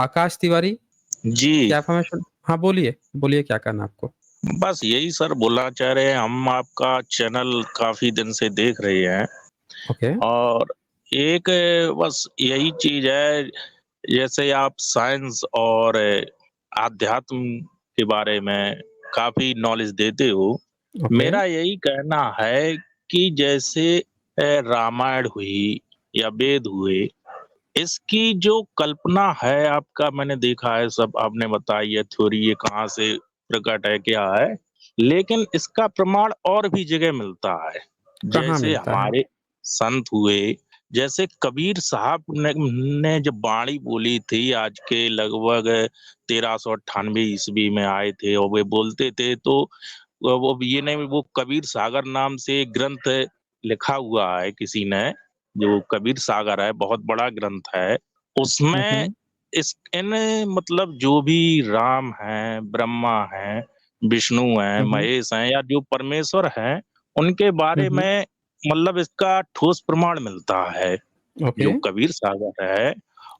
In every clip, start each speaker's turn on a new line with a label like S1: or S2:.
S1: आकाश तिवारी,
S2: जी।
S1: क्या इन्फॉर्मेशन? हाँ, बोलिए, बोलिए क्या कहना है आपको?
S2: बस यही सर बोलना चाह रहे हैं, हम आपका चैनल काफ़ी दिन से देख रहे हैं
S1: ओके।
S2: और एक बस यही चीज़ है, जैसे आप साइंस और आध्यात्म के बारे में काफ़ी नॉलेज देते हो।
S1: ओके।
S2: मेरा यही कहना है कि जैसे रामायण हुई या वेद हुए, इसकी जो कल्पना है आपका मैंने देखा है, सब आपने बताई है थ्योरी ये कहाँ से प्रकट है, क्या है। लेकिन इसका प्रमाण और भी जगह मिलता है।
S1: कहाँ
S2: जैसे
S1: मिलता है?
S2: हमारे संत हुए, जैसे कबीर साहब ने जब वाणी बोली थी आज के लगभग 1398 ईस्वी में आए थे और वे बोलते थे तो वो ये नहीं वो कबीर सागर नाम से एक ग्रंथ लिखा हुआ है किसी ने, जो कबीर सागर है बहुत बड़ा ग्रंथ है।
S1: हुँ,
S2: उसमें
S1: हुँ।
S2: इस इन मतलब जो भी राम हैं, ब्रह्मा हैं, विष्णु हैं,
S1: हुँ, हुँ।
S2: महेश हैं या जो परमेश्वर हैं, उनके
S1: हुँ,
S2: बारे
S1: हुँ।
S2: में मतलब इसका ठोस प्रमाण मिलता है,
S1: ओके।
S2: जो कबीर सागर है और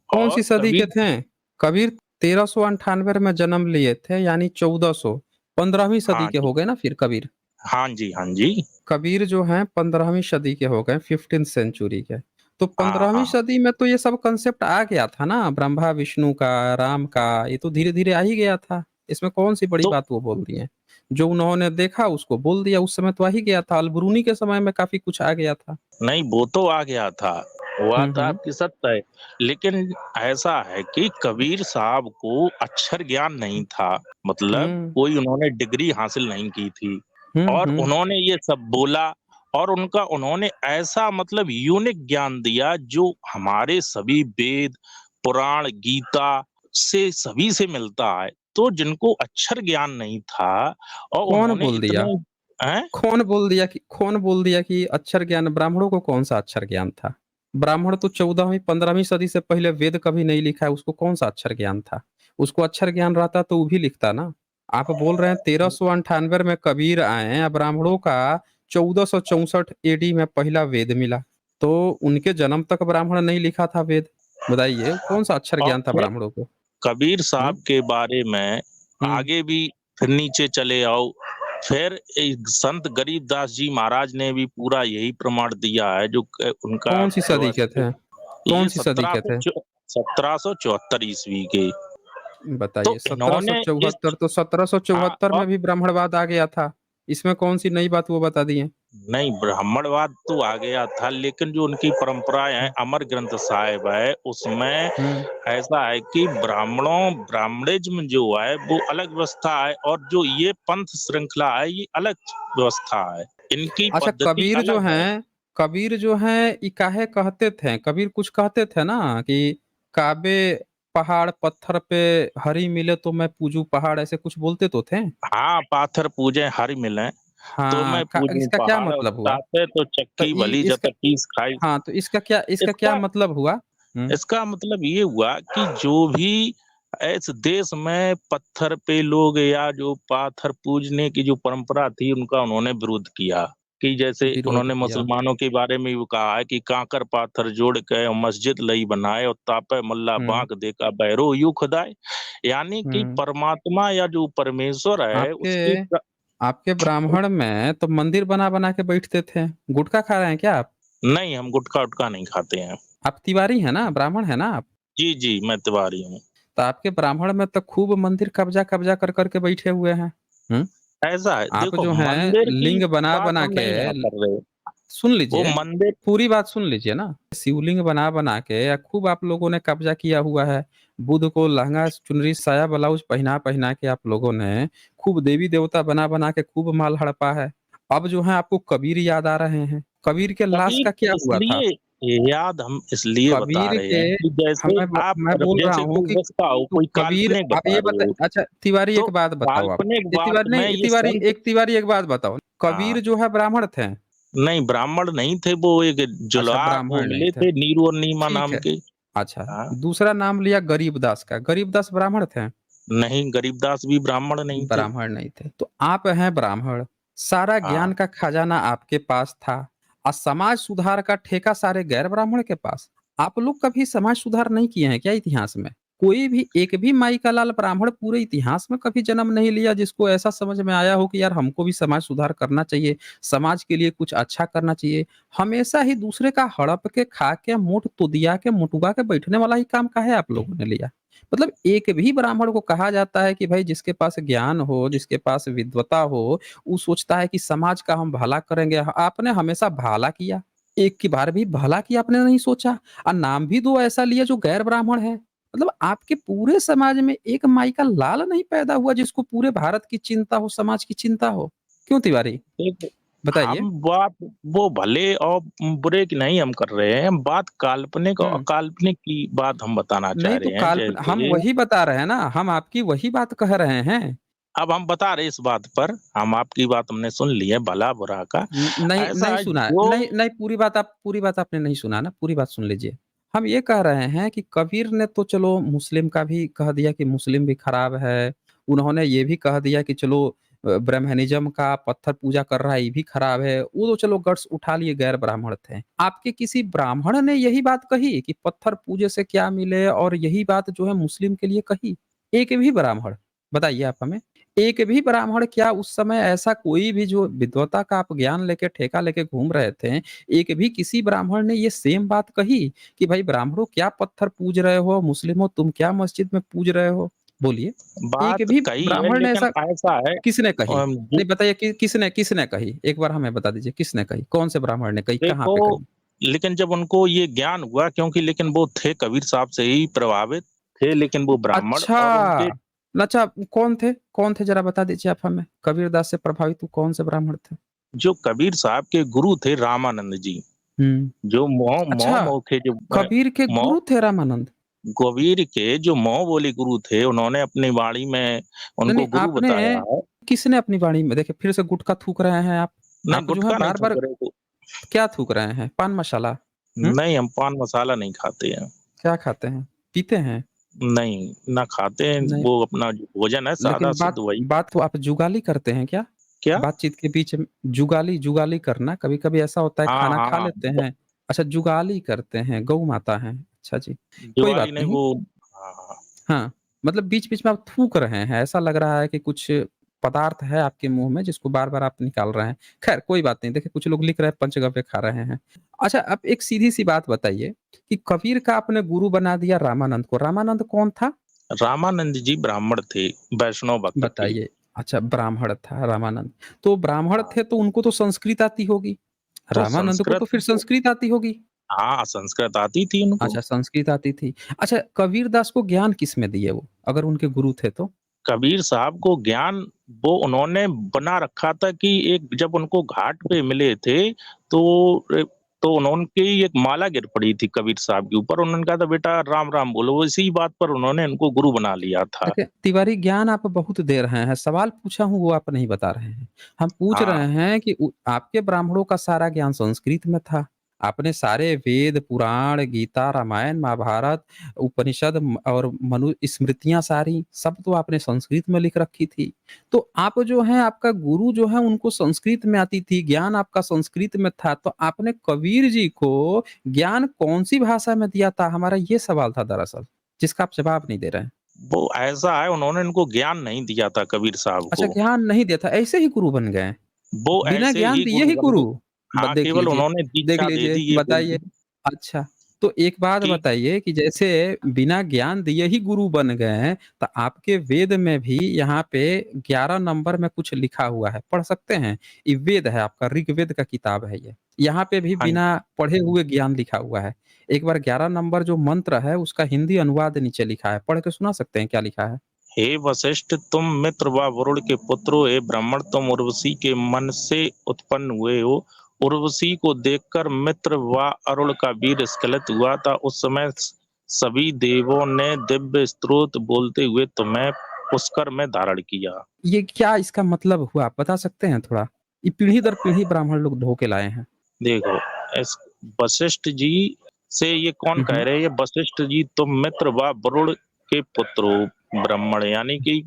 S1: कौन-सी सदी के
S2: कबीर।
S1: थे? कबीर 1398 में जन्म लिए थे यानी 1400, 15वीं सदी
S2: हाँ
S1: के
S2: जी।
S1: हो गए ना फिर कबीर।
S2: हाँ जी, हाँ जी।
S1: कबीर जो हैं 15वीं सदी के हो गए, 15th सेंचुरी के। तो
S2: हाँ,
S1: 15वीं
S2: हाँ।
S1: सदी में तो ये सब कांसेप्ट आ गया था ना, ब्रह्मा, विष्णु का, राम का, ये तो धीरे-धीरे आ ही गया था। इसमें कौन-सी बड़ी
S2: तो
S1: बात वो बोल दिए। जो उन्होंने देखा उसको बोल दिया, उस समय तो आ ही गया था। अल-बरूनी के समय में काफ़ी कुछ आ गया था।
S2: नहीं, वो तो आ गया था, वो
S1: हुँ,
S2: बात
S1: हुँ।
S2: आपकी सत्य है। लेकिन ऐसा है कि कबीर साहब को अक्षर ज्ञान नहीं था, मतलब
S1: हुँ।
S2: कोई उन्होंने डिग्री हासिल नहीं की थी
S1: हुँ,
S2: और
S1: हुँ।
S2: उन्होंने ये सब बोला और उनका उन्होंने ऐसा मतलब यूनिक ज्ञान दिया जो हमारे सभी वेद, पुराण, गीता से सभी से मिलता है। तो जिनको अक्षर ज्ञान नहीं था और
S1: कौन
S2: उन्होंने
S1: बोल दिया?
S2: इतने हैं?
S1: कौन बोल दिया कि अक्षर ज्ञान ब्राह्मणों को कौन-सा अक्षर ज्ञान था? ब्राह्मण तो 14वीं 15वीं सदी से पहले वेद कभी नहीं लिखा है, उसको कौन-सा अक्षर ज्ञान था? उसको अक्षर ज्ञान रहता तो वो भी लिखता ना। आप बोल रहे हैं 1398 में कबीर आए हैं, ब्राह्मणों का 1464 एडी में पहला वेद मिला। तो उनके जन्म तक ब्राह्मण नहीं लिखा था वेद। बताइए कौन-सा अक्षर
S2: और
S1: ज्ञान था
S2: फिर
S1: ब्राह्मणों को?
S2: कबीर
S1: हुँ,
S2: साहब के बारे में
S1: हुँ।
S2: आगे भी फिर नीचे चले आओ, फिर एक संत गरीबदास जी महाराज ने भी पूरा यही प्रमाण दिया है जो उनका
S1: कौन-सी सदी के
S2: व्यवस्थित।
S1: थे?
S2: ये
S1: कौन-सी सदी के थे?
S2: 1774 ईस्वी के। तो
S1: बताइए
S2: इन्होंने इस
S1: 1774 तो 1774
S2: और
S1: में भी ब्राह्मणवाद आ गया था। इसमें कौन-सी नई बात वो बता दिए?
S2: नहीं, ब्राह्मणवाद तो आ गया था लेकिन जो उनकी परंपराएँ हैं,
S1: हुँ,
S2: अमर ग्रंथ साहिब है, उसमें
S1: हुँ।
S2: ऐसा है कि ब्राह्मणिज़्म जो है वो अलग व्यवस्था है और जो ये पंथ श्रृंखला है ये अलग व्यवस्था है। इनकी
S1: अच्छा
S2: पद्धति अलग है।
S1: कबीर जो हैं ये काहे कहते थे? कबीर कुछ कहते थे ना कि काबे पहाड़ पत्थर पे हरि मिले तो मैं पूजूँ पहाड़, ऐसे कुछ बोलते तो थे?
S2: हाँ, पाथर पूजें हरि मिलें, तो
S1: हाँ,
S2: मैं
S1: का
S2: पूजूँ
S1: इसका क्या
S2: पहाड़ और
S1: मतलब हुआ?
S2: ताते तो
S1: तो
S2: चक्की
S1: इ
S2: भली जत
S1: इसका
S2: तीस खाई।
S1: हाँ, तो इसका क्या
S2: इसका
S1: मतलब हुआ? हुँ,
S2: इसका मतलब ये हुआ कि जो भी इस देश में पत्थर पे लोग या जो पाथर पूजने की जो परंपरा थी उनका उन्होंने विरोध किया कि जैसे
S1: विरोध
S2: उन्होंने
S1: किया।
S2: मुसलमानों के बारे में भी कहा है कि कांकर पाथर जोड़ के मस्जिद लई बनाए और तापे मल्ला
S1: हुँ,
S2: बांक देखा बैरो यू खुदाए, यानी कि
S1: हुँ।
S2: परमात्मा या जो परमेश्वर है
S1: आपके
S2: उसकी
S1: आपके ब्राह्मण में तो मंदिर बना-बना के बैठते थे। गुटखा खा रहे हैं क्या आप?
S2: नहीं, हम गुटखा-वुटखा नहीं खाते हैं।
S1: आप तिवारी हैं ना? ब्राह्मण हैं ना आप?
S2: जी, जी, मैं तिवारी हूँ।
S1: तो आपके ब्राह्मण में तो खूब मंदिर कब्जा-कब्जा कर के बैठे हुए हैं। हुँ?
S2: ऐसा है,
S1: आप
S2: देखो
S1: जो हैं
S2: मंदिर की
S1: लिंग
S2: बात
S1: बना-बना
S2: हम
S1: के
S2: नहीं यहाँ कर रहे।
S1: सुन
S2: वो
S1: लीजिए,
S2: मंदिर
S1: पूरी बात सुन लीजिए ना। शिवलिंग बना-बना के खूब आप लोगों ने कब्जा किया हुआ है। बुद्ध को लहंगा, चुनरी, साया, ब्लाउज़ पहना-पहना के आप लोगों ने खूब देवी-देवता बना-बना के खूब माल हड़पा है। अब जो है आपको कबीर याद आ रहे हैं। कबीर के लाश
S2: कबीर
S1: का क्या हुआ था?
S2: इसलिए याद हम इसलिए बता
S1: कबीर
S2: रहे
S1: के
S2: हैं कि जैसे आप
S1: मैं बोल रहा
S2: जैसे
S1: हूँ
S2: कोई
S1: कि
S2: रिश्ता हो,
S1: तो
S2: कोई
S1: कबीर
S2: काल्पनिक
S1: आप
S2: बता
S1: ये
S2: रहे
S1: बता
S2: हो,
S1: अच्छा तिवारी
S2: तो
S1: एक बात बताओ आप।
S2: काल्पनिक
S1: ये
S2: बात में ये संत।
S1: तिवारी एक बात बताओ।
S2: हाँ,
S1: कबीर जो है ब्राह्मण थे?
S2: नहीं ब्राह्मण नहीं थे, वो एक
S1: अच्छा
S2: जुलाहा वो
S1: ब्राह्मण नहीं
S2: मिले
S1: थे।
S2: थे नीरू और नीमा
S1: ठीक
S2: नाम
S1: है।
S2: के।
S1: अच्छा,
S2: हाँ,
S1: दूसरा नाम लिया गरीबदास का। गरीबदास ब्राह्मण थे?
S2: नहीं गरीबदास भी ब्राह्मण नहीं थे।
S1: ब्राह्मण नहीं थे। तो आप हैं ब्राह्मण, सारा
S2: हाँ,
S1: ज्ञान का खजाना आपके पास था और समाज सुधार का ठेका सारे गैर ब्राह्मण के पास। आप लोग कभी समाज सुधार नहीं किए हैं क्या इतिहास में? कोई भी एक भी माई का लाल ब्राह्मण पूरे इतिहास में कभी जन्म नहीं लिया जिसको ऐसा समझ में आया हो कि यार हमको भी समाज सुधार करना चाहिए, समाज के लिए कुछ अच्छा करना चाहिए। हमेशा ही दूसरे का हड़प के, खा के, मुँह तुदिया के, मुटुका के बैठने वाला ही काम काहे आप लोगों ने लिया? मतलब एक भी ब्राह्मण को कहा जाता है कि भाई जिसके पास ज्ञान हो, जिसके पास विद्वता हो, वो सोचता है कि समाज का हम भला करेंगे। आपने हमेशा भला किया, एक की बार भी भला की आपने नहीं सोचा और नाम भी 2 ऐसा लिया जो गैर ब्राह्मण है। मतलब आपके पूरे समाज में एक माई का लाल नहीं पैदा हुआ जिसको पूरे भारत की चिंता हो, समाज की चिंता हो। क्यों तिवारी?
S2: देखो,
S1: बताइए।
S2: हम बात वो भले और बुरे की नहीं हम कर रहे हैं, हम बात काल्पनिक और
S1: हुँ।
S2: अकाल्पनिक की बात हम बताना चाह
S1: नहीं तो
S2: रहे हैं।
S1: काल्पन हम
S2: जैसे
S1: वही बता रहे हैं ना, हम आपकी वही बात कह रहे हैं।
S2: अब हम बता रहे हैं इस बात पर, हम आपकी बात हमने सुन ली है भला-बुरा का।
S1: नहीं
S2: ऐसा
S1: नहीं
S2: है
S1: सुना है।
S2: जो
S1: नहीं नहीं पूरी बात आपने नहीं सुना ना, पूरी बात सुन लीजिए। हम ये कह रहे हैं कि कबीर ने तो चलो मुस्लिम का भी कह दिया कि मुस्लिम भी खराब है। उन्होंने ये भी कह दिया कि चलो ब्राह्मणिज़्म का पत्थर पूजा कर रहा है ये भी खराब है। वो तो चलो गट्स उठा लिए गैर ब्राह्मण थे। आपके किसी ब्राह्मण ने यही बात कही कि पत्थर पूजे से क्या मिले और यही बात जो है मुस्लिम के लिए कही? एक भी ब्राह्मण, बताइए आप हमें। एक भी ब्राह्मण क्या उस समय ऐसा कोई भी जो विद्वता का आप ज्ञान लेके ठेका लेके घूम रहे थे, एक भी किसी ब्राह्मण ने ये सेम बात कही कि भाई ब्राह्मणों क्या पत्थर पूज रहे हो, मुस्लिमों तुम क्या मस्जिद में पूज रहे हो? बोलिए। एक
S2: बात
S1: भी
S2: कही है
S1: ब्राह्मण ने
S2: लेकिन
S1: ऐसा
S2: ऐसा है
S1: किसने कही?
S2: जो
S1: नहीं बताइए कि किसने किसने कही? एक बार हमें बता दीजिए किसने कही? कौन से ब्राह्मण ने कही? कहाँ
S2: देखो
S1: पे कही?
S2: लेकिन जब उनको ये ज्ञान हुआ क्योंकि लेकिन वो थे कबीर साहब से ही प्रभावित थे लेकिन वो ब्राह्मण
S1: अच्छा!
S2: और उनके
S1: अच्छा कौन थे? कौन थे ज़रा बता दीजिए आप हमें? कबीरदास से प्रभावित वो कौन से ब्राह्मण थे?
S2: जो कबीर साहब के गुरु थे रामानंद जी,
S1: हुँ।
S2: जो
S1: अच्छा!
S2: मोह के जो
S1: कबीर के
S2: मोह
S1: गुरु थे रामानंद?
S2: कबीर के जो मोह बोली गुरु थे, उन्होंने अपनी वाणी में
S1: नहीं,
S2: उनको
S1: नहीं
S2: गुरु
S1: आपने
S2: बताया है।
S1: किसने अपनी वाणी में देखिए फिर से गुटखा थूक रहे हैं आप।
S2: नहीं
S1: आप जो है
S2: गुटखा नहीं
S1: बार-बार
S2: थूक रहे थे।
S1: क्या थूक रहे हैं? पान मसाला? हुँ?
S2: नहीं, हम पान मसाला नहीं खाते हैं।
S1: क्या खाते हैं? पीते हैं?
S2: नहीं, ना खाते हैं,
S1: नहीं,
S2: वो अपना जो भोजन है
S1: लेकिन
S2: सादा-सिद्ध
S1: बात
S2: वही
S1: बात तो आप जुगाली करते हैं क्या?
S2: क्या?
S1: बातचीत के बीच में जुगाली जुगाली करना कभी-कभी ऐसा होता है
S2: हाँ,
S1: खाना खा
S2: हाँ,
S1: लेते हैं, अच्छा जुगाली करते हैं, गौ माता हैं। अच्छा जी, कोई
S2: दिवाली
S1: बात
S2: नहीं
S1: नहीं।
S2: वो हाँ, हाँ।
S1: हाँ, मतलब बीच-बीच में आप थूक रहे हैं, ऐसा लग रहा है कि कुछ पदार्थ है आपके मुँह में जिसको बार-बार आप निकाल रहे हैं। ख़ैर कोई बात नहीं, देखिए कुछ लोग लिख रहे हैं पंचगव्य खा रहे हैं। अच्छा आप एक सीधी-सी बात बताइए कि कबीर का आपने गुरु बना दिया रामानंद को, रामानंद कौन था?
S2: रामानंद जी ब्राह्मण थे, वैष्णव भक्त थे।
S1: बताइए। अच्छा ब्राह्मण था रामानंद, तो ब्राह्मण
S2: हाँ,
S1: थे तो उनको तो संस्कृत आती होगी,
S2: तो
S1: रामानंद को
S2: संस्कृत
S1: तो फिर
S2: तो
S1: संस्कृत आती होगी।
S2: हाँ, संस्कृत आती थी उनको।
S1: अच्छा संस्कृत आती थी। अच्छा कबीरदास को ज्ञान किसमें दिए वो? अगर उनके गुरु थे तो?
S2: कबीर साहब को ज्ञान वो उन्होंने बना रखा था कि एक जब उनको घाट पे मिले थे तो तो उनकी एक माला गिर पड़ी थी कबीर साहब के ऊपर उन्होंने कहा था बेटा राम राम बोलो इसी बात पर उन्होंने इनको गुरु बना लिया था।
S1: देखिए, तिवारी ज्ञान आप बहुत दे रहे हैं, सवाल पूछा हूँ वो आप नहीं बता रहे हैं। हम पूछ
S2: हाँ,
S1: रहे हैं कि आपके ब्राह्मणों का सारा ज्ञान संस्कृत में था। आपने सारे वेद, पुराण, गीता, रामायण, महाभारत, उपनिषद और मनु स्मृतियाँ सारी, सब तो आपने संस्कृत में लिख रखी थी। तो आप जो हैं, आपका गुरु जो है उनको संस्कृत में आती थी, ज्ञान आपका संस्कृत में था, तो आपने कबीर जी को ज्ञान कौन-सी भाषा में दिया था? हमारा ये सवाल था दरअसल, जिसका आप जवाब नहीं दे रहे हैं।
S2: वो ऐसा है उन्होंने इनको ज्ञान नहीं दिया था कबीर साहब
S1: अच्छा
S2: को।
S1: ज्ञान नहीं देता, ऐसे ही गुरु बन गए?
S2: वो
S1: बिना
S2: ऐसे
S1: ज्ञान
S2: ही
S1: दिए
S2: गुरु
S1: ही
S2: बन
S1: गुरु?
S2: गए। हाँ,
S1: देख
S2: केवल
S1: लीजिए,
S2: उन्होंने
S1: देख
S2: दीक्षा दे
S1: लीजिए,
S2: दी ये बोल
S1: बताइए।
S2: के
S1: अच्छा, तो एक बात
S2: कि
S1: बताइए कि जैसे बिना ज्ञान दिए ही गुरु बन गए हैं, तो आपके वेद में भी यहाँ पे 11 नंबर में कुछ लिखा हुआ है, पढ़ सकते हैं? ये वेद है आपका, ऋग्वेद का किताब है ये। यहाँ पे भी
S2: हाँ
S1: बिना पढ़े हुए ज्ञान लिखा हुआ है। एक बार 11 नंबर जो मंत्र है, उसका हिंदी अनुवाद नीचे लिखा है, पढ़ के सुना सकते हैं क्या लिखा है?
S2: हे वशिष्ठ तुम मित्र व वरुण के पुत्रो हे ब्राह्मण तुम उर्वशी के मन से उत्पन्न हुए हो उर्वशी को देखकर मित्र व अरुण का वीर स्खलित हुआ था उस समय सभी देवों ने दिव्य स्तोत्र बोलते हुए तुम्हें पुष्कर में धारण किया।
S1: ये क्या इसका मतलब हुआ, आप बता सकते हैं थोड़ा? ये पीढ़ी दर पीढ़ी ब्राह्मण लोग ढो के लाए हैं।
S2: देखो इस वशिष्ठ जी से ये कौन
S1: हुँ,
S2: कह
S1: हुँ।
S2: रहे हैं ये वशिष्ठ जी तुम मित्र व वरुण के पुत्र हो ब्राह्मण यानी कि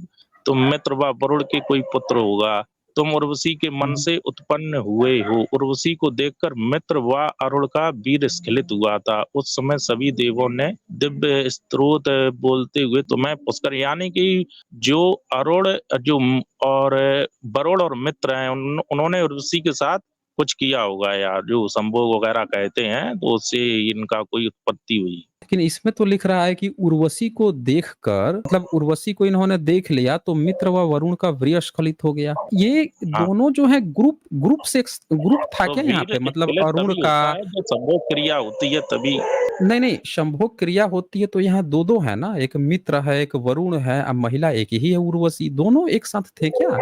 S2: तुम मित्र व वरुण के कोई पुत्र होगा तुम उर्वशी के मन
S1: हम्म,
S2: से उत्पन्न हुए हो। उर्वशी को देखकर मित्र व अरुण का वीर स्खलित हुआ था। उस समय सभी देवों ने दिव्य स्त्रोत बोलते हुए तुम्हें पुष्कर, यानी कि जो अरुण जो और वरुण और मित्र हैं उन्होंने उर्वशी के साथ कुछ किया होगा यार, जो संभोग वगैरह कहते हैं, तो उससे इनका कोई उत्पत्ति हुई।
S1: लेकिन इसमें तो लिख रहा है कि उर्वशी को देखकर, मतलब उर्वशी को इन्होंने देख लिया तो मित्र व वरुण का वीर्य स्खलित हो गया। ये
S2: हाँ,
S1: दोनों जो है ग्रुप ग्रुप से ग्रुप था
S2: तो
S1: क्या यहाँ
S2: वीर
S1: पे, मतलब
S2: स्खलित
S1: अरुण
S2: तभी
S1: का?
S2: होता है जब संभोग क्रिया होती है तभी।
S1: नहीं नहीं, संभोग क्रिया होती है तो यहाँ दो दो है ना, एक मित्र है एक वरुण है, अब महिला एक ही है उर्वशी, दोनों एक साथ थे क्या,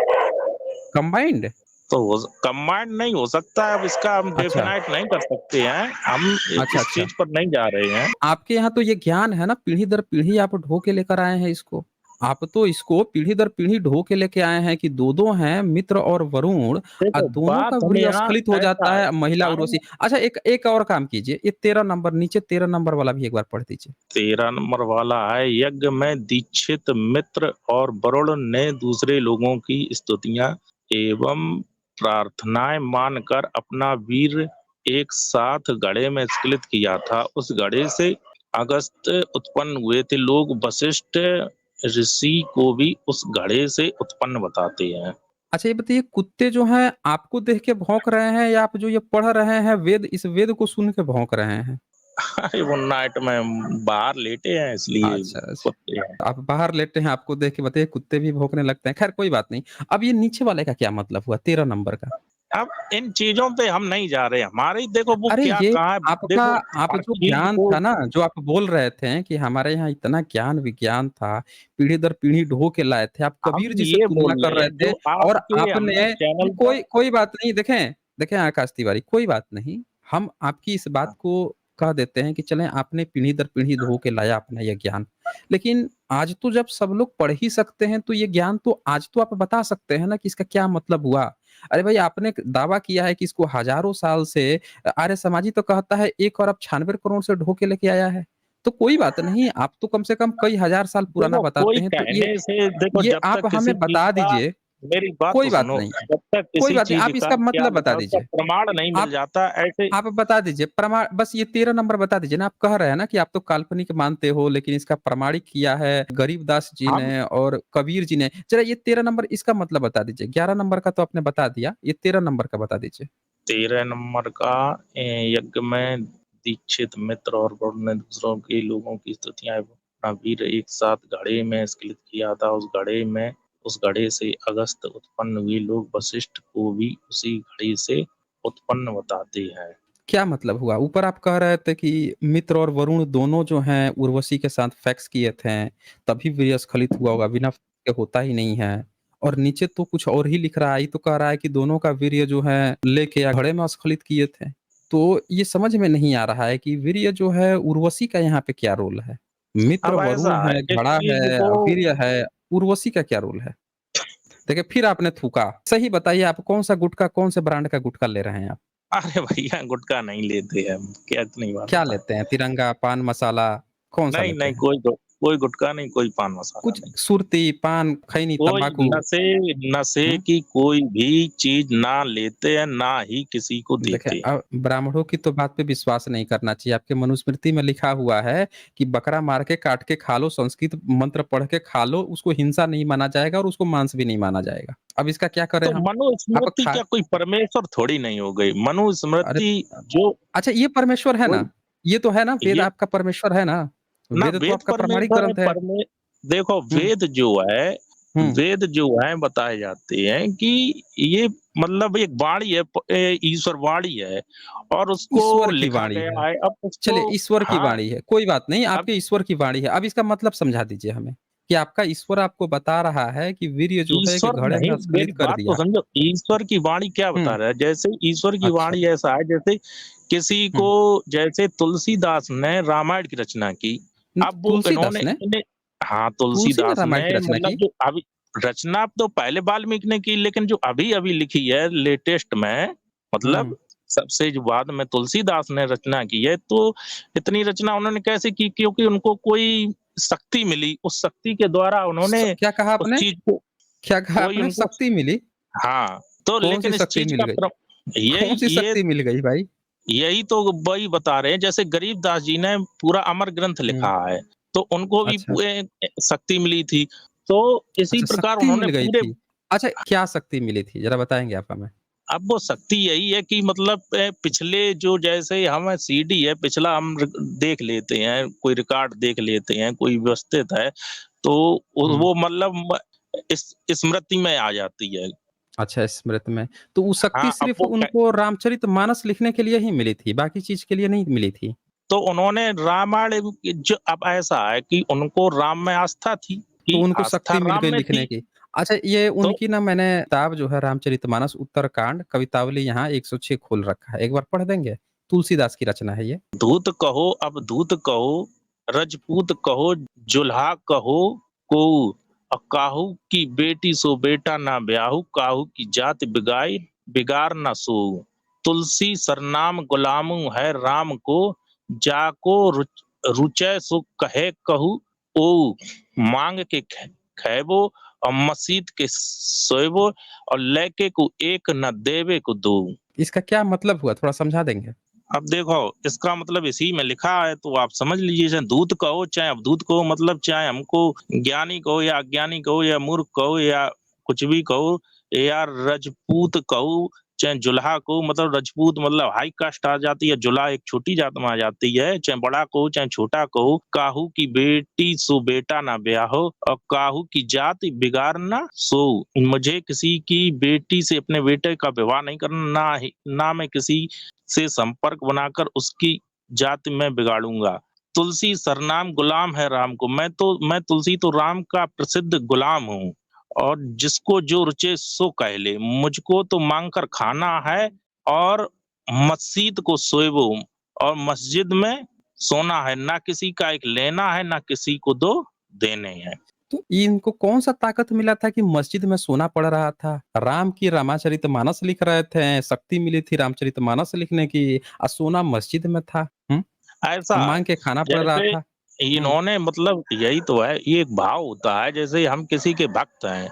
S1: कंबाइंड?
S2: तो कंबाइंड नहीं हो सकता है, अब इसका हम
S1: अच्छा
S2: डेफिनाइट नहीं कर सकते हैं, हम
S1: अच्छा
S2: इस
S1: अच्छा।
S2: चीज पर नहीं जा रहे हैं।
S1: आपके यहाँ तो ये ज्ञान है ना, पीढ़ी दर पीढ़ी आप ढो के लेकर आए हैं इसको। आप तो इसको पीढ़ी दर पीढ़ी ढो के लेके आए हैं कि दो दो हैं मित्र और वरुण, और
S2: देखो
S1: दोनों का
S2: बात हमें
S1: वीर्य
S2: यहाँ
S1: स्खलित हो
S2: ऐसा
S1: जाता
S2: है,
S1: है महिला
S2: हम
S1: उर्वशी। अच्छा, एक एक और काम कीजिए, ये 13 नंबर, नीचे 13 नंबर वाला भी एक बार पढ़ दीजिए।
S2: 13 नंबर वाला है, यज्ञ में दीक्षित मित्र और वरुण ने दूसरे लोगों की स्तुतियां एवं प्रार्थनाएं मानकर अपना वीर एक साथ घड़े में स्खलित किया था। उस घड़े से अगस्त उत्पन्न हुए थे। लोग वशिष्ठ ऋषि को भी उस घड़े से उत्पन्न बताते हैं।
S1: अच्छा ये बताइए, कुत्ते जो हैं आपको देख के भौंक रहे हैं या आप जो ये पढ़ रहे हैं वेद, इस वेद को सुन के भौंक रहे हैं?
S2: अरे वो नाइट में बाहर लेटे हैं इसलिए
S1: अच्छा अच्छा।
S2: कुत्ते हैं।
S1: आप बाहर लेटे हैं, आपको देख के बताइए कुत्ते भी भौंकने लगते हैं। खैर कोई बात नहीं। अब ये नीचे वाले का क्या मतलब हुआ, 13 नंबर का?
S2: अब इन चीजों पे हम नहीं जा रहे, हमारी देखो वो
S1: अरे
S2: क्या
S1: ये
S2: कहा है।
S1: आपका,
S2: देखो
S1: आप
S2: हर
S1: जो
S2: चीज
S1: ज्ञान
S2: को
S1: था ना, जो आप बोल रहे थे कि हमारे यहाँ इतना ज्ञान विज्ञान था, पीढ़ी दर पीढ़ी ढो के लाए थे, आप
S2: हम
S1: कबीर जी से
S2: ये
S1: तुलना
S2: बोल
S1: कर
S2: रहे
S1: रहे
S2: हैं
S1: थे।
S2: जो
S1: और
S2: आपके हमने
S1: आपने,
S2: चैनल
S1: कोई
S2: पर।
S1: कोई बात नहीं, देखें देखें आकाश तिवारी, कोई बात नहीं, हम आपकी इस बात को कह देते हैं कि चलें, आपने पीढ़ी दर पीढ़ी ढो के लाया अपना यह ज्ञान। लेकिन आज तो जब सब लोग पढ़ ही सकते हैं तो ये ज्ञान तो आज तो आप बता सकते हैं ना कि इसका क्या मतलब हुआ। अरे भाई, आपने दावा किया है कि इसको हजारों साल से आर्य समाजी तो कहता है 1 अरब 96 करोड़ से ढो के लेके आया है। तो कोई बात नहीं, आप तो कम से कम कई हजार साल पुराना
S2: देखो
S1: बताते
S2: कोई
S1: हैं, तो
S2: कहने से, देखो
S1: ये
S2: जब
S1: आप
S2: तक किसी
S1: हमें
S2: चीज
S1: बता
S2: का,
S1: दीजिए।
S2: मेरी बात
S1: कोई
S2: तो
S1: बात
S2: सुनो,
S1: नहीं,
S2: जब तक
S1: कोई
S2: किसी
S1: बात नहीं,
S2: चीज
S1: आप
S2: का
S1: इसका
S2: क्या
S1: मतलब
S2: लिखा
S1: बता
S2: है उसका
S1: दीजिए।
S2: प्रमाण नहीं मिल
S1: आप
S2: जाता ऐसे।
S1: आप बता दीजिए प्रमाण, बस ये 13 नंबर बता दीजिए ना। आप कह रहे हैं ना कि आप तो काल्पनिक मानते हो, लेकिन इसका प्रमाणिक किया है गरीबदास जी
S2: हम
S1: ने और कबीर जी ने। जरा ये 13 नंबर इसका मतलब बता दीजिए। 11 नंबर का तो आपने बता दिया, ये 13 नंबर का बता दीजिए।
S2: 13 नंबर का यज्ञ में दीक्षित मित्र और वरुण ने दूसरों के लोगों की स्तुतियां एवं अपना वीर एक साथ घड़े में स्खलित किया था। उस घड़े से अगस्त उत्पन्न हुए। लोग वशिष्ठ को भी उसी घड़े से उत्पन्न बताते हैं।
S1: क्या मतलब हुआ? ऊपर आप कह रहे थे कि मित्र और वरुण दोनों जो हैं उर्वशी के साथ सेक्स किए थे, तभी वीर्य स्खलित हुआ होगा, बिना के होता ही नहीं है। और नीचे तो कुछ और ही लिख रहा है, ये तो कह रहा है कि दोनों का वीर्य जो है लेके या घड़े में स्खलित किए थे। तो ये समझ में नहीं आ रहा है कि वीर्य जो है उर्वशी का यहाँ पे क्या रोल है? मित्र
S2: अब
S1: वरुण
S2: ऐसा है
S1: है,
S2: इस
S1: घड़ा
S2: चीज
S1: है,
S2: को।
S1: वीर्य है, उर्वशी का क्या रोल है? देखिए फिर आपने थूका। सही बताइए, आप कौन सा गुटखा, कौन से ब्रांड का गुटखा ले रहे हैं आप?
S2: अरे भैया गुटखा नहीं लेते हम, क्या इतनी बार
S1: क्या
S2: बता।
S1: लेते हैं? तिरंगा, पान मसाला, कौन-सा
S2: नहीं
S1: लेते
S2: नहीं,
S1: हैं?
S2: कोई गुटखा नहीं, कोई पान मसाला
S1: कुछ
S2: नहीं।
S1: सुरती, पान, खैनी,
S2: कोई
S1: तम्बाकू?
S2: नशे नशे
S1: हुँ?
S2: की कोई भी चीज ना लेते हैं, ना ही किसी को
S1: देखिए,
S2: देते हैं।
S1: ब्राह्मणों की तो बात पे विश्वास नहीं करना चाहिए। आपके मनुस्मृति में लिखा हुआ है कि बकरा मार के काट के खा लो, संस्कृत मंत्र पढ़ के खा लो, उसको हिंसा नहीं माना जाएगा और उसको मांस भी नहीं माना जाएगा। अब इसका क्या करें
S2: तो
S1: हम? आप
S2: मनुस्मृति
S1: खा
S2: क्या कोई परमेश्वर थोड़ी नहीं हो गई?
S1: अरे
S2: मनुस्मृति जो
S1: अच्छा, ये परमेश्वर है
S2: कोई
S1: ना? ये तो है ना, वेद
S2: ये
S1: आपका परमेश्वर है ना?
S2: ना
S1: वेद तो
S2: वेद
S1: आपका प्रामाणिक
S2: परमेश्वर है,
S1: ग्रंथ है।
S2: देखो
S1: हुँ, हुँ।
S2: वेद जो है बताए जाते हैं कि ये मतलब एक वाणी है, ईश्वर वाणी है और उसको
S1: ईश्वर की
S2: लिखा
S1: वाणी
S2: गया
S1: है।
S2: है। अब उसको,
S1: चलिए ईश्वर की
S2: हाँ,
S1: वाणी है, कोई बात नहीं,
S2: अब
S1: आपके ईश्वर की वाणी है। अब इसका मतलब समझा दीजिए हमें, कि आपका ईश्वर आपको बता रहा है कि वीर्य जो है कि
S2: ईश्वर
S1: घड़े
S2: नहीं,
S1: में
S2: मेरी
S1: स्खलित कर
S2: बात तो
S1: दिया।
S2: समझो, ईश्वर की वाणी क्या बता
S1: हुँ,
S2: रहा है। जैसे ईश्वर की
S1: अच्छा।
S2: वाणी ऐसा है, जैसे किसी
S1: हुँ,
S2: को, जैसे तुलसीदास ने रामायण की रचना की। अब वो
S1: तुलसीदास ने?
S2: इन्हें हाँ,
S1: तुलसी ने
S2: तुलसीदास
S1: रामायण
S2: ने,
S1: की रचना
S2: मतलब
S1: की?
S2: जो अभी रचना तो पहले वाल्मीकि ने की, लेकिन जो अभी अभी लिखी है लेटेस्ट में,
S1: हुँ,
S2: मतलब सबसे जो बाद में तुलसीदास ने रचना की है, तो इतनी रचना उन्होंने कैसे की? क्योंकि उनको कोई शक्ति मिली, उस शक्ति के द्वारा उन्होंने
S1: क्या कहा
S2: उस
S1: आपने?
S2: चीज को,
S1: क्या कहा
S2: कोई
S1: आपने?
S2: उनको
S1: शक्ति मिली?
S2: हाँ, तो
S1: कौन सी
S2: लेकिन इस
S1: शक्ति
S2: चीज़
S1: मिल
S2: का
S1: गई? कौन
S2: यही
S1: सी
S2: ये
S1: शक्ति मिल गई भाई?
S2: यही तो वही बता रहे हैं, जैसे गरीबदास जी ने पूरा अमर ग्रंथ
S1: हुँ,
S2: लिखा है, तो उनको भी
S1: अच्छा।
S2: शक्ति मिली थी। तो इसी
S1: अच्छा,
S2: प्रकार
S1: शक्ति
S2: उन्होंने
S1: मिल गई
S2: पूरे
S1: थी। अच्छा, क्या शक्ति मिली थी? ज़रा बताएँगे आप हमें?
S2: अब वो शक्ति यही है कि मतलब पिछले जो जैसे हम सीडी है, पिछला हम देख लेते हैं, कोई रिकॉर्ड देख लेते हैं, कोई व्यवस्थित है, तो
S1: हुँ।
S2: वो मतलब स्मृति में आ जाती है।
S1: अच्छा, स्मृति में। तो वो शक्ति
S2: हाँ, अब
S1: सिर्फ़
S2: वो
S1: उनको रामचरितमानस लिखने के लिए ही मिली थी, बाकी चीज़ के लिए नहीं मिली थी?
S2: तो उन्होंने रामायण जो अब ऐसा है कि उनको राम में आस्था थी,
S1: तो
S2: कि
S1: उनको
S2: आस्था
S1: शक्ति मिल
S2: राम
S1: गई
S2: में
S1: लिखने
S2: थी।
S1: की। अच्छा, ये
S2: तो
S1: उनकी ना मैंने किताब जो है रामचरितमानस उत्तरकांड कवितावली यहाँ 106 खोल रखा है। एक बार पढ़ देंगे? तुलसीदास की रचना है ये।
S2: धूत कहो अब धूत कहो, रजपूत कहो, जुल्हा कहो कोऊ, काहू की बेटी सो बेटा ना ब्याहू, काहू की जाति बिगाई बिगाड़ न सोऊ। तुलसी सरनाम गुलामू है राम को, जाको रुचय सो कहे कहू ओऊ। मांग के खैबो और मसीत के सोएबो, और लेके को एक न देवे को दो।
S1: इसका क्या मतलब हुआ? थोड़ा समझा देंगे?
S2: अब देखो, इसका मतलब इसी में लिखा है, तो आप समझ लीजिए, चाहे दूत कहो चाहे अवधूत कहो, मतलब चाहे हमको ज्ञानी कहो या अज्ञानी कहो या मूर्ख कहो या कुछ भी कहो, या रजपूत कहो चाहे जुल्हा कहो, मतलब रजपूत मतलब हाई कास्ट आ जाती है, जुल्हा एक छोटी जात में आ जाती है, चाहे बड़ा कहो चाहे छोटा कहो। काहू की बेटी सो बेटा ना ब्याहो, और काहू की जाति बिगाड़ ना सो। मुझे किसी की बेटी से अपने बेटे का विवाह नहीं करना, ना मैं किसी से संपर्क बनाकर उसकी जाति में बिगाड़ूंगा। तुलसी सरनाम गुलाम है राम को। मैं तुलसी तो राम का प्रसिद्ध गुलाम हूँ, और जिसको जो रुचे सो कह ले। मुझको तो मांग कर खाना है, और मस्जिद को सोएबो, और मस्जिद में सोना है। ना किसी का एक लेना है, ना किसी को दो देने हैं।
S1: तो इनको कौन-सा ताकत मिला था कि मस्जिद में सोना पड़ रहा था? राम की रामाचरितमानस लिख रहे थे, शक्ति मिली थी रामचरितमानस लिखने की और सोना मस्जिद में था। हुँ?
S2: ऐसा है,
S1: माँग के खाना पड़ रहा
S2: जैसे
S1: था। हुँ।
S2: इन्होंने मतलब यही तो है, ये एक भाव होता है, जैसे हम किसी के भक्त हैं,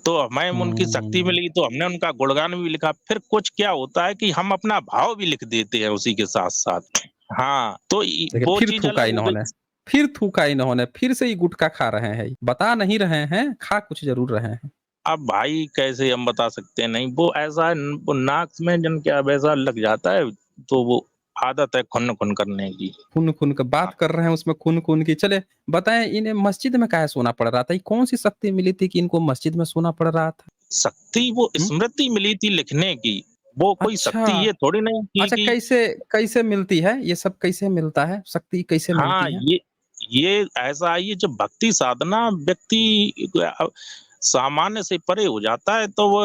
S2: तो हमें उनकी शक्ति
S1: हुँ।
S2: मिली तो हमने उनका गुणगान भी लिखा। फिर कुछ क्या होता है कि हम अपना भाव भी लिख देते हैं उसी के साथ-साथ। हाँ, तो
S1: देखिए
S2: वो
S1: फिर
S2: चीज़
S1: थूका
S2: अलग हो
S1: इन्होंने,
S2: गई।
S1: फिर थूका इन्होंने, फिर से ये गुटखा खा रहे हैं। बता नहीं रहे हैं, खा कुछ ज़रूर रहे हैं।
S2: अब भाई कैसे हम बता सकते हैं, नहीं वो ऐसा है, वो नाक में जन क्या वैसा लग जाता है, तो वो आदत है खुन-खुन करने की।
S1: खून-खून का
S2: हाँ,
S1: बात कर रहे हैं उसमें खून-खून की। चलिए बताएँ इन्हें मस्जिद में काहे सोना पड़ रहा था? ये कौन-सी शक्ति मिली थी कि इनको मस्जिद में सोना पड़ रहा था?
S2: शक्ति वो
S1: हुँ?
S2: स्मृति मिली थी लिखने की, वो कोई
S1: अच्छा।
S2: शक्ति ये थोड़ी नहीं थी
S1: अच्छा,
S2: कि
S1: कैसे कैसे मिलती है? ये सब कैसे मिलता है? शक्ति कैसे
S2: हाँ,
S1: मिलती है?
S2: ये ऐसा है, ये जब भक्ति साधना व्यक्ति सामान्य से परे हो जाता है, तो वो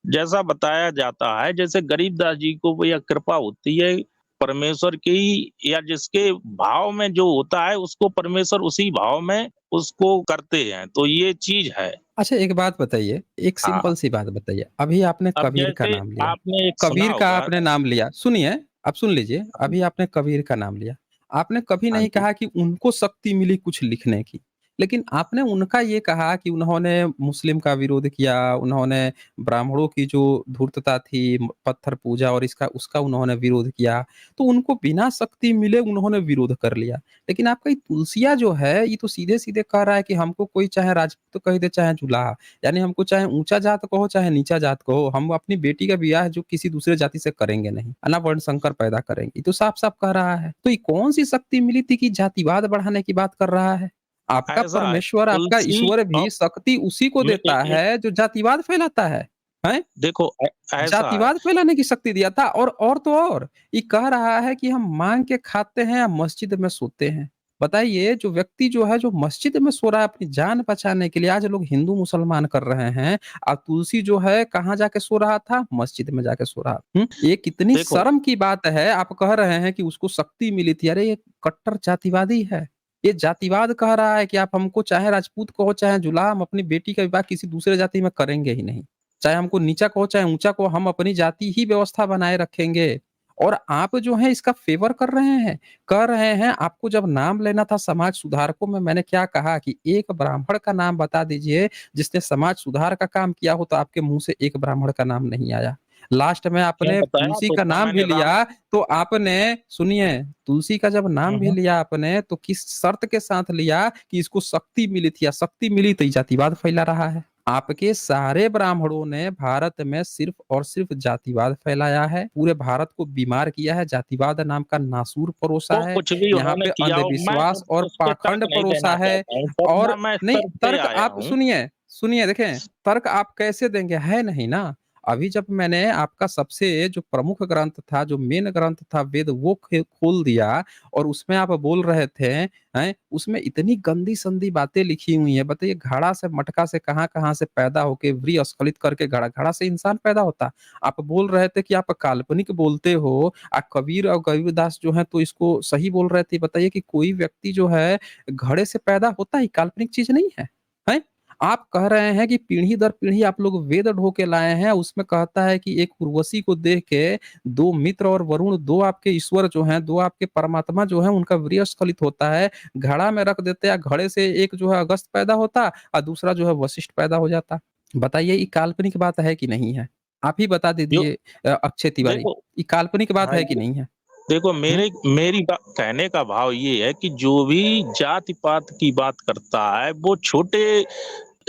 S2: जैसा बताया जाता है, जैसे गरीबदास जी को वो यह कृपा होती है परमेश्वर की, या जिसके भाव में जो होता है उसको परमेश्वर उसी भाव में उसको करते हैं, तो ये चीज़ है।
S1: अच्छा, एक बात बताइए, एक
S2: हाँ,
S1: सिंपल सी बात बताइए। अभी आपने
S2: अब
S1: कबीर का
S2: जैसे
S1: नाम लिया,
S2: आपने एक सुना
S1: कबीर का
S2: होगा।
S1: आपने नाम लिया, सुनिए, आप सुन लीजिए,
S2: हाँ,
S1: अभी आपने कबीर का नाम लिया। आपने कभी
S2: हाँ
S1: नहीं
S2: जी।
S1: कहा कि उनको शक्ति मिली कुछ लिखने की, लेकिन आपने उनका ये कहा कि उन्होंने मुस्लिम का विरोध किया, उन्होंने ब्राह्मणों की जो धूर्तता थी, पत्थर पूजा और इसका उसका उन्होंने विरोध किया, तो उनको बिना शक्ति मिले उन्होंने विरोध कर लिया। लेकिन आपका ये तुलसिया जो है, ये तो सीधे-सीधे कह रहा है कि हमको कोई चाहे राजपूत कह दे, चाहे जुलाहा, यानी हमको चाहे ऊँचा जात कहो, चाहे नीचा जात कहो, हम अपनी बेटी का ब्याह जो किसी दूसरे जाति से करेंगे नहीं, है ना? वर्ण संकर पैदा करेंगे। ये तो साफ-साफ कह रहा है। तो ये कौन-सी शक्ति मिली थी कि जातिवाद बढ़ाने की बात कर रहा है? आपका
S2: ऐसा है,
S1: परमेश्वर, आपका
S2: तुलसी
S1: ईश्वर
S2: और
S1: भी शक्ति उसी को
S2: में
S1: देता है जो जातिवाद फैलाता है। हैं?
S2: देखो ऐसा है।
S1: जातिवाद फैलाने की शक्ति दिया था और तो और, ये कह रहा है कि हम माँग के खाते हैं या मस्जिद में सोते हैं। बताइए जो व्यक्ति जो है जो मस्जिद में सो रहा है अपनी जान बचाने के लिए, आज लोग हिंदू मुसलमान कर रहे हैं और तुलसी जो है कहाँ जाके सो रहा था? मस्जिद में जाके सो रहा। ये कितनी
S2: देखो
S1: शर्म की बात है, आप कह रहे हैं कि उसको शक्ति मिली थी। अरे ये कट्टर जातिवादी है। ये जातिवाद कह रहा है कि आप हमको चाहे राजपूत कहो, चाहे जुलाहा, हम अपनी बेटी का विवाह किसी दूसरे जाति में करेंगे ही नहीं। चाहे हमको नीचा कहो, चाहे ऊँचा कहो, हम अपनी जाति ही व्यवस्था बनाए रखेंगे। और आप जो है इसका फ़ेवर कर रहे हैं। कह रहे हैं आपको जब नाम लेना था समाज सुधारकों में, मैंने क्या कहा कि एक ब्राह्मण का नाम बता दीजिए जिसने समाज सुधार का काम किया हो, तो आपके मुँह से एक ब्राह्मण का नाम नहीं आया। लास्ट में
S2: क्यों
S1: आपने
S2: बताया
S1: तुलसी
S2: तो
S1: का
S2: था
S1: नाम भी
S2: मैंने राम।
S1: लिया, तो आपने सुनिए, तुलसी का जब नाम भी
S2: हम्म।
S1: लिया आपने, तो किस शर्त के साथ लिया कि इसको शक्ति मिली थी, या शक्ति मिली तो ये जातिवाद फैला रहा है। आपके सारे ब्राह्मणों ने भारत में सिर्फ और सिर्फ जातिवाद फैलाया है, पूरे भारत को बीमार किया है, जातिवाद नाम का नासूर परोसा
S2: वो
S1: है,
S2: कुछ भी
S1: यहाँ
S2: उन्होंने
S1: पे
S2: किया हो, मैं
S1: अंधविश्वास और
S2: उस पे तर्क
S1: पाखंड
S2: नहीं
S1: परोसा
S2: देना
S1: है।
S2: चाहता हूँ, तब ना
S1: और
S2: मैं इस
S1: नहीं,
S2: तर्क पे
S1: तर्क
S2: आया
S1: आप
S2: हूँ।
S1: सुनिए, सुनिए देखें, तर्क आप कैसे देंगे? है नहीं ना। अभी जब मैंने आपका सबसे जो प्रमुख ग्रंथ था, जो मेन ग्रंथ था वेद, वो खोल दिया और उसमें आप बोल रहे थे, हैं, उसमें इतनी गंदी-संदी बातें लिखी हुई हैं। बताइए घड़ा से मटका से कहाँ-कहाँ से पैदा होके व्रीअस्खलित करके घड़ा, घड़ा से इंसान पैदा होता। आप बोल रहे थे कि आप काल्पनिक बोलते हो, कबीर और गरीबदास जो हैं तो इसको सही बोल रहे थे। बताइए कि कोई व्यक्ति जो है घड़े से पैदा होता ही काल्पनिक चीज़ नहीं है, हैं? आप कह रहे हैं कि पीढ़ी दर पीढ़ी आप लोग वेद ढो के लाए हैं, उसमें कहता है कि एक उर्वशी को देख के 2 मित्र और वरुण, 2 आपके ईश्वर जो हैं, 2 आपके परमात्मा जो हैं, उनका वीर्यस्खलित होता है। घड़ा में रख देते हैं, घड़े से एक जो है अगस्त्य पैदा होता और दूसरा जो है वशिष्ठ पैदा हो जाता। बताइए ये काल्पनिक बात है कि नहीं है? आप ही बता
S2: जो
S1: दीजिए अक्षय तिवारी,
S2: देखो,
S1: ये काल्पनिक बात
S2: हाँ
S1: है कि
S2: जी,
S1: नहीं है?
S2: देखो
S1: हुँ?
S2: मेरी कहने का भाव ये है कि जो भी जाति पात की बात करता है वो छोटे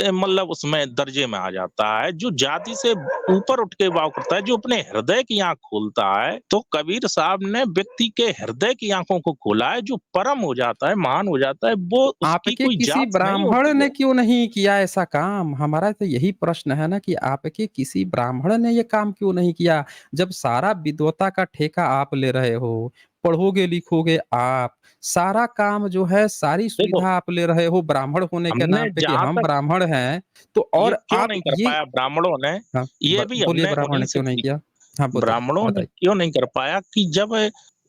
S2: मतलब उसमें दर्जे में आ जाता है। जो जाति से ऊपर उठ के भाव करता है, जो अपने हृदय की आंख खोलता है, तो कबीर साहब ने व्यक्ति के हृदय की आंखों को खोला है। जो परम हो जाता है, महान हो जाता है, वो उसकी
S1: आपके
S2: कोई
S1: किसी
S2: जात नहीं
S1: ब्राह्मण
S2: होती
S1: ने
S2: है।
S1: क्यों नहीं किया ऐसा काम? हमारा तो यही प्रश्न है ना कि आपके किसी ब्राह्मण ने ये काम क्यों नहीं किया? जब सारा विद्वता का ठेका आप ले रहे हो, पढ़ोगे लिखोगे आप, सारा काम जो है, सारी
S2: देखो,
S1: सुविधा आप ले रहे हो ब्राह्मण होने के
S2: हमने
S1: नाम पे कि
S2: जहाँ
S1: हम
S2: तक
S1: ब्राह्मण हैं, तो
S2: ये
S1: और
S2: क्यों
S1: आप
S2: नहीं कर
S1: ये
S2: पाया ब्राह्मणों ने,
S1: हाँ,
S2: ये भी
S1: बोलिए
S2: हमने
S1: ब्राह्मण
S2: उन्हीं
S1: ने
S2: से
S1: क्यों नहीं किया?
S2: सीखा।
S1: हाँ, बताइए,
S2: ब्राह्मणों ने
S1: बताइए।
S2: क्यों नहीं कर पाया कि जब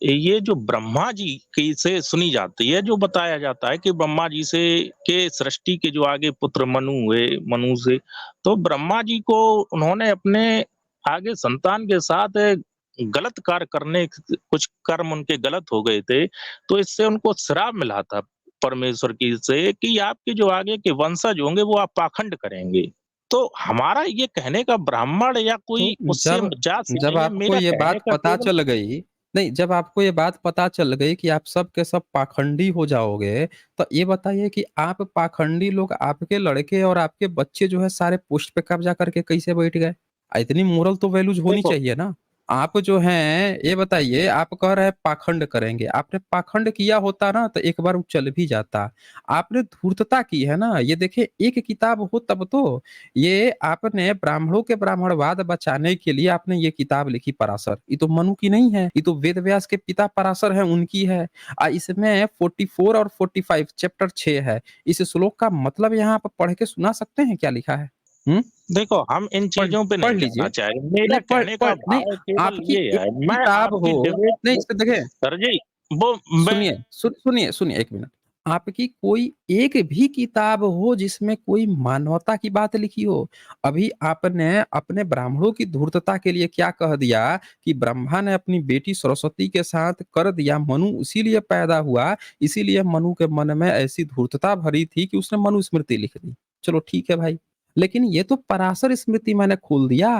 S2: ये जो ब्रह्मा जी की से सुनी जाती है, जो बताया जाता है कि ब्रह्मा जी से के सृष्टि के जो आगे पुत्र मनु हुए, मनु से, तो ब्रह्मा जी को उन्होंने अपने आगे संतान के साथ गलत कार्य करने, कुछ कर्म उनके गलत हो गए थे, तो इससे उनको श्राप मिला था परमेश्वर की से कि आपके जो आगे के वंशज होंगे वो आप पाखंड करेंगे। तो हमारा ये कहने का ब्राह्मण या
S1: तो
S2: कोई उससे जात से
S1: जब
S2: नहीं है,
S1: आपको
S2: मेरा
S1: ये
S2: कहने
S1: बात
S2: का
S1: पता
S2: केवल
S1: चल गई, नहीं, जब आपको ये बात पता चल गई कि आप सब के सब पाखंडी हो जाओगे, तो ये बताइए कि आप पाखंडी लोग, आपके लड़के और आपके बच्चे जो है सारे पोस्ट पे कब्ज़ा करके कैसे बैठ गए? इतनी मोरल तो वैल्यूज़ होनी
S2: देखो,
S1: चाहिए ना। आप जो हैं, ये बताइए, आप कह रहे हैं पाखंड करेंगे, आपने पाखंड किया होता ना तो एक बार वो चल भी जाता। आपने धूर्तता की है ना, ये देखिए एक किताब हो तब तो। ये आपने ब्राह्मणों के ब्राह्मणवाद बचाने के लिए आपने ये किताब लिखी पराशर। ये तो मनु की नहीं है, ये तो वेद व्यास के पिता पराशर हैं, उनकी है। इसमें 44 और 45 चैप्टर 6 है। इस श्लोक का मतलब यहाँ आप पढ़ के सुना सकते हैं क्या लिखा है? हुँ?
S2: देखो हम इन
S1: पढ़
S2: चीज़ों पे नहीं
S1: पढ़
S2: जाना
S1: लीजिए।
S2: चाहेंगे।
S1: नहीं,
S2: मेरा
S1: पढ़
S2: कहने का
S1: पढ़ नहीं,
S2: भाव केवल
S1: आपकी
S2: ये
S1: एक
S2: है, मैं
S1: किताब
S2: आपकी
S1: हो,
S2: डिबेट
S1: नहीं,
S2: को
S1: इसे देखें,
S2: सर जी, वो मैं
S1: सुनिए 1 मिनट। आपकी कोई एक भी किताब हो जिसमें कोई मानवता की बात लिखी हो? अभी आपने अपने ब्राह्मणों की धूर्तता के लिए क्या कह दिया कि ब्रह्मा ने अपनी बेटी सरस्वती के साथ कर दिया, मनु इसीलिए पैदा हुआ, इसीलिए मनु के मन में ऐसी धूर्तता भरी थी कि उसने मनुस्मृति लिख दी। चलो ठीक है भाई, लेकिन ये तो पराशर स्मृति मैंने खोल दिया।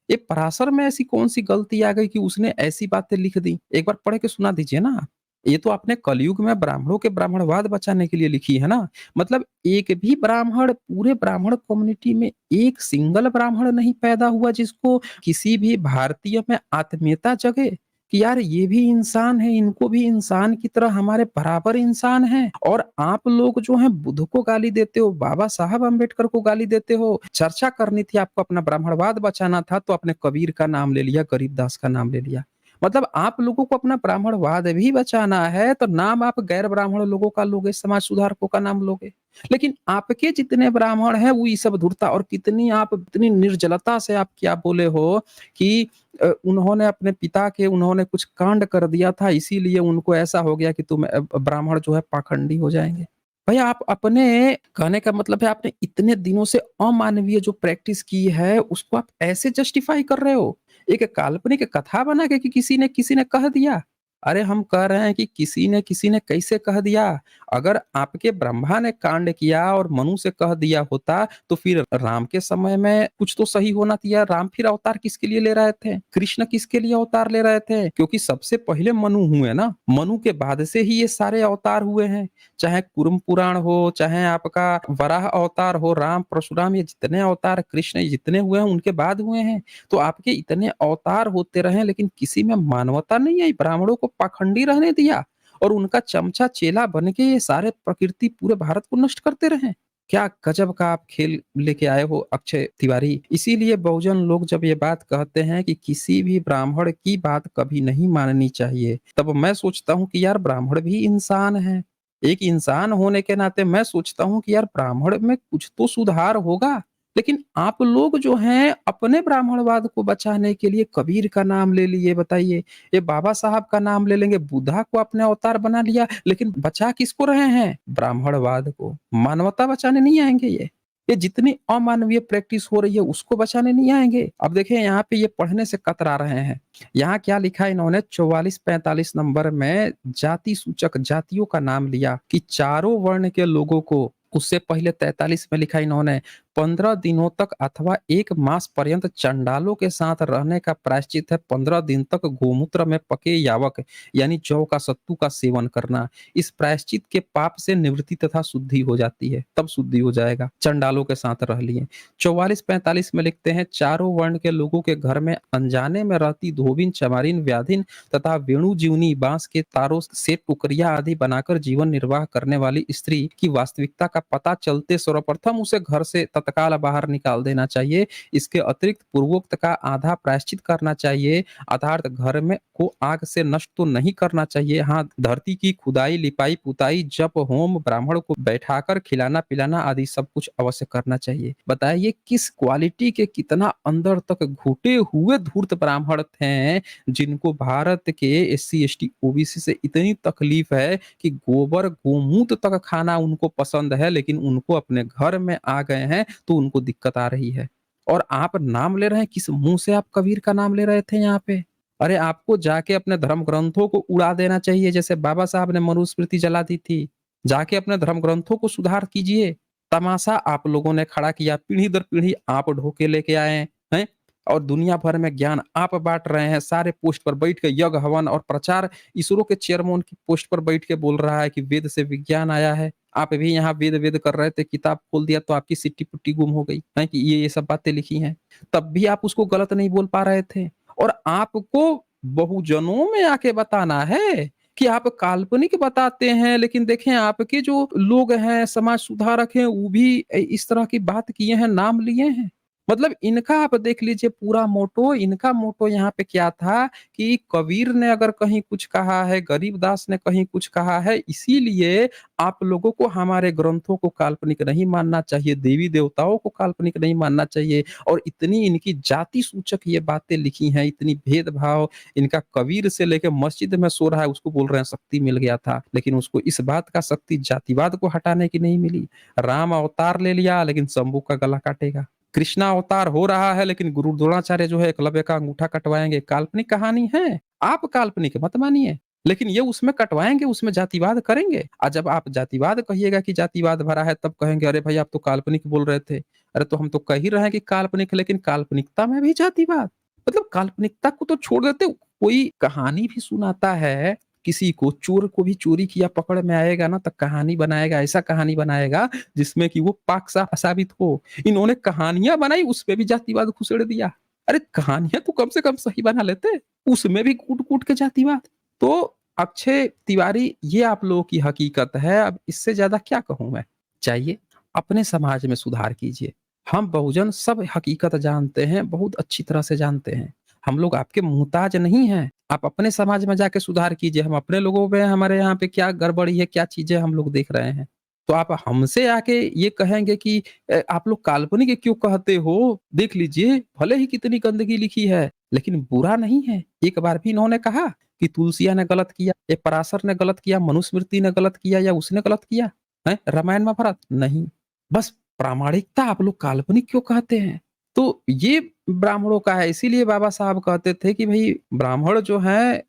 S1: ये पराशर में ऐसी कौन-सी गलती आ गई कि उसने ऐसी बातें लिख दी? एक बार पढ़ के सुना दीजिए ना। ये तो आपने कलयुग में ब्राह्मणों के ब्राह्मणवाद बचाने के लिए लिखी है ना। मतलब एक भी ब्राह्मण, पूरे ब्राह्मण कम्युनिटी में एक सिंगल ब्राह्मण नहीं पैदा हुआ जिसको किसी भी भारतीय में आत्मीयता जगे कि यार ये भी इंसान है, इनको भी इंसान की तरह हमारे बराबर इंसान हैं। और आप लोग जो हैं बुद्ध को गाली देते हो, बाबा साहब अम्बेडकर को गाली देते हो। चर्चा करनी थी आपको, अपना ब्राह्मणवाद बचाना था तो आपने कबीर का नाम ले लिया, गरीबदास का नाम ले लिया। मतलब आप लोगों को अपना ब्राह्मणवाद भी बचाना है तो नाम आप गैर ब्राह्मण लोगों का लोगे, समाज सुधारकों का नाम लोगे। लेकिन आपके जितने ब्राह्मण हैं वो ये सब धूर्तता, और कितनी आप इतनी निर्जलता से आप क्या बोले हो कि उन्होंने अपने पिता के उन्होंने कुछ कांड कर दिया था इसीलिए उनको ऐसा हो गया कि तुम ब्राह्मण जो है पाखंडी हो जाएँगे। भैया आप अपने कहने का मतलब है आपने इतने दिनों से अमानवीय जो प्रैक्टिस की है उसको आप ऐसे जस्टिफाई कर रहे हो? एक काल्पनिक कथा बना के कि किसी ने कह दिया। अरे हम कह रहे हैं कि किसी ने कैसे कह दिया? अगर आपके ब्रह्मा ने कांड किया और मनु से कह दिया होता, तो फिर राम के समय में कुछ तो सही होना चाहिए। राम फिर अवतार किसके लिए ले रहे थे? कृष्ण किसके लिए अवतार ले रहे थे? क्योंकि सबसे पहले मनु हुए ना, मनु के बाद से ही ये सारे अवतार हुए हैं। चाहे कुर्म पुराण हो, चाहे आपका वराह अवतार हो, राम, परशुराम, ये जितने अवतार, कृष्ण, ये जितने हुए हैं उनके बाद हुए हैं। तो आपके इतने अवतार होते रहे लेकिन किसी में मानवता नहीं आई, ब्राह्मणों को पाखंडी रहने दिया और उनका चमचा चेला बन के ये सारे प्रकृति पूरे भारत को नष्ट करते रहे। क्या गजब का आप खेल लेके आए हो अक्षय तिवारी। इसीलिए बहुजन लोग जब ये बात कहते हैं कि किसी भी ब्राह्मण की बात कभी नहीं माननी चाहिए, तब मैं सोचता हूँ कि यार ब्राह्मण भी इंसान है। एक इंसान होने के नाते मैं सोचता हूँ कि यार ब्राह्मण में कुछ तो सुधार होगा। लेकिन आप लोग जो हैं अपने ब्राह्मणवाद को बचाने के लिए कबीर का नाम ले लिए, बताइए। ये बाबा साहब का नाम ले लेंगे, बुद्धा को अपने अवतार बना लिया, लेकिन बचा किसको रहे हैं? ब्राह्मणवाद को। मानवता बचाने नहीं आएंगे ये जितनी अमानवीय प्रैक्टिस हो रही है उसको बचाने नहीं आएंगे। अब देखें यहाँ पे ये पढ़ने से कतरा रहे हैं। यहाँ क्या लिखा है इन्होंने 44-45 नंबर में जाति सूचक जातियों का नाम लिया कि चारों वर्ण के लोगों को। उससे पहले 43 में लिखा इन्होंने 15 दिनों तक अथवा 1 मास पर्यंत चंडालों के साथ रहने का प्रायश्चित है 15 दिन तक गोमूत्र में पके यावक यानी जौ का सत्तू का सेवन करना। इस प्रायश्चित के पाप से निवृत्ति तथा शुद्धि हो जाती है, तब शुद्धि हो जाएगा। चंडालों के साथ रह लिए। 44-45 में लिखते हैं चारों वर्ण के लोगों के घर में अनजाने में रहती धोबिन, चमारिन, व्याधिन तथा वेणुजीवनी बांस के तारों से टुकड़िया आदि बनाकर जीवन निर्वाह करने वाली स्त्री की वास्तविकता का पता चलते सर्वप्रथम उसे घर से तत्काल बाहर निकाल देना चाहिए। इसके अतिरिक्त पूर्वोक्त का आधा प्रायश्चित करना चाहिए, अर्थात घर में को आग से नष्ट तो नहीं करना चाहिए। हाँ, धरती की खुदाई, लिपाई, पुताई, जप, होम, ब्राह्मण को बैठाकर खिलाना पिलाना आदि सब कुछ अवश्य करना चाहिए। बताइए किस क्वालिटी के कितना अंदर तक घुटे हुए धूर्त ब्राह्मण थे जिनको भारत के एससी एसटी ओबीसी से इतनी तकलीफ है कि गोबर गोमूत्र तक खाना उनको पसंद है, लेकिन उनको अपने घर में आ गए हैं तो उनको दिक्कत आ रही है। और आप नाम ले रहे हैं, किस मुंह से आप कबीर का नाम ले रहे थे यहाँ पे? अरे आपको जाके अपने धर्म ग्रंथों को उड़ा देना चाहिए, जैसे बाबा साहब ने मनुस्मृति जला दी थी। जाके अपने धर्म ग्रंथों को सुधार कीजिए। तमाशा आप लोगों ने खड़ा किया, पीढ़ी दर पीढ़ी आप ढोके लेके आए हैं और दुनिया भर में ज्ञान आप बांट रहे हैं। सारे पोस्ट पर बैठ के यज्ञ हवन और प्रचार, इसरो के चेयरमैन की पोस्ट पर बैठ के बोल रहा है कि वेद से विज्ञान आया है। आप भी यहाँ वेद वेद कर रहे थे, किताब खोल दिया तो आपकी सिट्टी पुट्टी गुम हो गई है कि ये सब बातें लिखी हैं। तब भी आप उसको गलत नहीं बोल पा रहे थे। और आपको बहुजनों में आके बताना है कि आप काल्पनिक बताते हैं, लेकिन देखें आपके जो लोग हैं, समाज सुधारक हैं, वो भी इस तरह की बात किए हैं, नाम लिए हैं। मतलब इनका आप देख लीजिए पूरा मोटो, इनका मोटो यहाँ पे क्या था कि कबीर ने अगर कहीं कुछ कहा है, गरीबदास ने कहीं कुछ कहा है, इसीलिए आप लोगों को हमारे ग्रंथों को काल्पनिक नहीं मानना चाहिए, देवी देवताओं को काल्पनिक नहीं मानना चाहिए। और इतनी इनकी जाति सूचक ये बातें लिखी हैं, इतनी भेदभाव, इनका कबीर से लेके मस्जिद में सो रहा है उसको बोल रहे हैं शक्ति मिल गया था, लेकिन उसको इस बात का शक्ति जातिवाद को हटाने की नहीं मिली। राम अवतार ले लिया लेकिन शंभू का गला काटेगा। कृष्णा अवतार हो रहा है लेकिन गुरु द्रोणाचार्य जो है एकलव्य का अंगूठा कटवाएंगे। काल्पनिक कहानी है, आप काल्पनिक मत मानिए, लेकिन ये उसमें कटवाएंगे, उसमें जातिवाद करेंगे। और जब आप जातिवाद कहिएगा कि जातिवाद भरा है, तब कहेंगे अरे भाई आप तो काल्पनिक बोल रहे थे। अरे तो हम तो कह ही रहे हैं कि काल्पनिक, लेकिन काल्पनिकता में भी जातिवाद। मतलब काल्पनिकता को तो छोड़ देते। कोई कहानी भी सुनाता है किसी को, चोर को भी चोरी किया पकड़ में आएगा ना, तो कहानी बनाएगा, ऐसा कहानी बनाएगा जिसमें कि वो पाक साबित हो। इन्होंने कहानियां बनाई, उसपे भी जातिवाद खुसेड़ दिया। अरे कहानियां तो कम से कम सही बना लेते, उसमें भी कूट कूट के जातिवाद। तो अक्षय तिवारी, ये आप लोगों की हकीकत है। अब इससे ज्यादा क्या कहूं मैं। चाहिए अपने समाज में सुधार कीजिए। हम बहुजन सब हकीकत जानते हैं, बहुत अच्छी तरह से जानते हैं। हम लोग आपके मोहताज नहीं हैं। आप अपने समाज में जाके सुधार कीजिए। हम अपने लोगों में, हमारे यहाँ पे क्या गड़बड़ी है, क्या चीजें हम लोग देख रहे हैं। तो आप हमसे आके ये कहेंगे कि आप लोग काल्पनिक क्यों कहते हो? देख लीजिए, भले ही कितनी गंदगी लिखी है, लेकिन बुरा नहीं है। एक बार भी इन्होंने कहा कि तुलसिया ने गलत किया, ये पराशर ने गलत किया, मनुस्मृति ने गलत किया, या उसने गलत किया है? रामायण महाभारत नहीं। बस प्रामाणिकता। आप लोग काल्पनिक क्यों कहते हैं? तो ये ब्राह्मणों का है, इसीलिए बाबा साहब कहते थे कि भई ब्राह्मण जो हैं